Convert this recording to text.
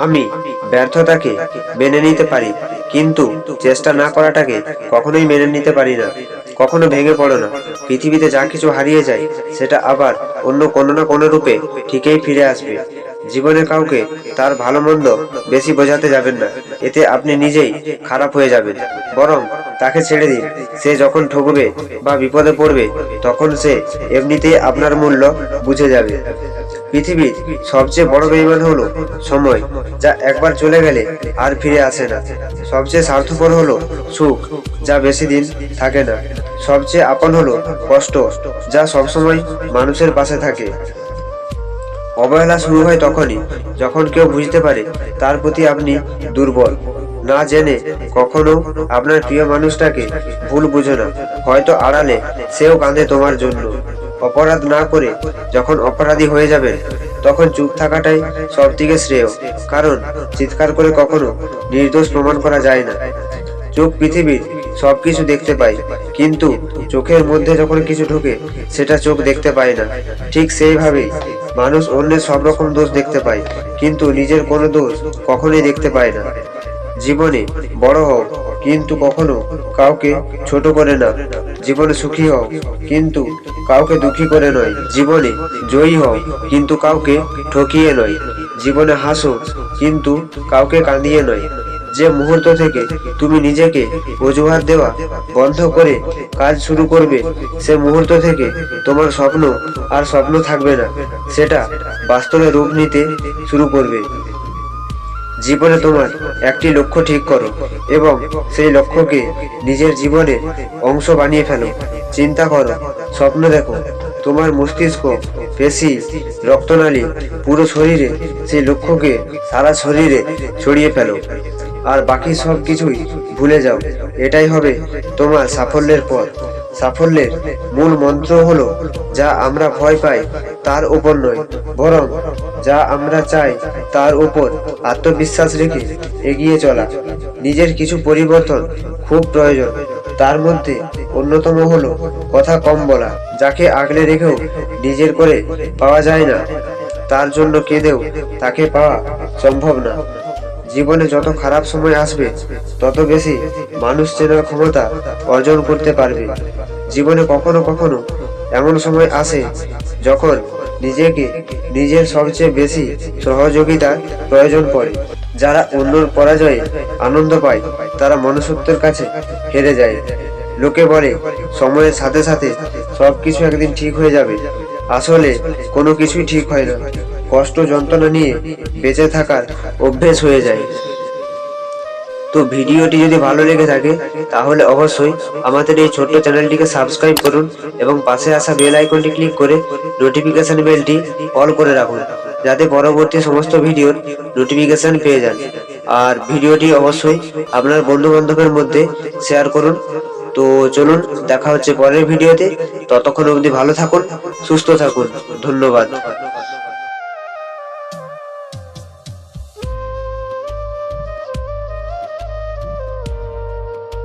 আমি ব্যর্থতাকে মেনে নিতে পারি, কিন্তু চেষ্টা না করাটাকে কখনোই মেনে নিতে পারি না। কখনো ভেঙে পড়ো না। পৃথিবীতে যা কিছু হারিয়ে যায় সেটা আবার অন্য কোনো না কোনো রূপে ঠিকই ফিরে আসবে। জীবনে কাউকে তার ভালো মন্দ বেশি বোঝাতে যাবেন না, এতে আপনি নিজেই খারাপ হয়ে যাবেন। বরং তাকে ছেড়ে দিন। সে যখন ঠকবে বা বিপদে পড়বে তখন সে এমনিতেই আপনার মূল্য বুঝে যাবে। পৃথিবীর সবচেয়ে বড় বেঈমান হলো সময়, যা একবার চলে গেলে আর ফিরে আসে না। সবচেয়ে স্বার্থপর হলো সুখ, যা বেশি দিন থাকে না। সবচেয়ে আপন হলো কষ্ট, যা সবসময় মানুষের পাশে থাকে। অবহেলা শুরু হয় তখনই যখন কেউ বুঝতে পারে তার প্রতি আপনি দুর্বল। না জেনে কখনো আপনার প্রিয় মানুষটাকে ভুল বুঝো না। হয়তো আড়ালে সেও কাঁদে তোমার জন্য। অপরাধ না করে যখন অপরাধী হয়ে যাবেন তখন চুপ থাকাটাই সব থেকে শ্রেয়। কারণ চিৎকার করে কখনো নির্দোষ প্রমাণ করা যায় না। চোখ পৃথিবীর সবকিছু দেখতে পায়, কিন্তু চোখের মধ্যে যখন কিছু ঢোকে সেটা চোখ দেখতে পায় না। ঠিক সেইভাবেই মানুষ অন্যের সব রকম দোষ দেখতে পায়, কিন্তু নিজের কোনো দোষ কখনোই দেখতে পায় না। জীবনে বড় হও, কিন্তু কখনো কাউকে ছোট করে না। জীবনে সুখী হও, কিন্তু কাউকে দুঃখী করে নয়। জীবনে জয়ী হও, কিন্তু কাউকে ঠকিয়ে নয়। জীবনে হাসো, কিন্তু কাউকে কাঁদিয়ে নয়। যে মুহূর্ত থেকে তুমি নিজেকে অজুহাত দেওয়া বন্ধ করে কাজ শুরু করবে, সে মুহূর্ত থেকে তোমার স্বপ্ন আর স্বপ্ন থাকবে না, সেটা বাস্তবে রূপ নিতে শুরু করবে। জীবনে তোমার একটি লক্ষ্য ঠিক করো এবং সেই লক্ষ্যকে নিজের জীবনের অংশ বানিয়ে ফেলো। চিন্তা করো, স্বপ্ন দেখো, তোমার মস্তিষ্ক, পেশি, রক্তনালী, পুরো শরীরে সেই লক্ষ্যকে সারা শরীরে ছড়িয়ে ফেলো। আর বাকি সব কিছুই ভুলে যাও। এটাই হবে তোমার সাফল্যের পথ। সাফল্যের মূল মন্ত্র হলো, যা আমরা ভয় পাই তার উপর নয়, বরং যা আমরা চাই তার উপর আত্মবিশ্বাস রেখে এগিয়ে চলা। নিজের কিছু পরিবর্তন খুব প্রয়োজন। তার মধ্যে অন্যতম হলো কথা কম বলা। যাকে আগলে রেখেও নিজের করে পাওয়া যায় না, তার জন্য কেঁদেও তাকে পাওয়া সম্ভব না। জীবনে যত খারাপ সময় আসবে তত বেশি মানুষ চেনার ক্ষমতা অর্জন করতে পারবে। জীবনে কখনো কখনো এমন সময় আসে যখন নিজেকে নিজের সবচেয়ে বেশি সহযোগিতার প্রয়োজন পড়ে। যারা অন্যর পরাজয়ে আনন্দ পায় তারা মনুষ্যত্বের কাছে হেরে যায়। লোকে বলে সময়ের সাথে সাথে সবকিছু একদিন ঠিক হয়ে যাবে। আসলে কোনো কিছুই ঠিক হয় না। কষ্ট যন্ত্রণা নিয়ে বেঁচে থাকার অভ্যেস হয়ে যায়। তো ভিডিওটি যদি ভালো লেগে থাকে তাহলে অবশ্যই আমাদের এই ছোট্ট চ্যানেলটিকে সাবস্ক্রাইব করুন এবং পাশে আসা বেল আইকনটি ক্লিক করে নোটিফিকেশন বেলটি অল করে রাখুন, যাতে পরবর্তী সমস্ত ভিডিওর নোটিফিকেশন পেয়ে যান। আর ভিডিওটি অবশ্যই আপনার বন্ধু বান্ধবের মধ্যে শেয়ার করুন। তো চলুন, দেখা হচ্ছে পরের ভিডিওতে। ততক্ষণ অবধি ভালো থাকুন, সুস্থ থাকুন। ধন্যবাদ।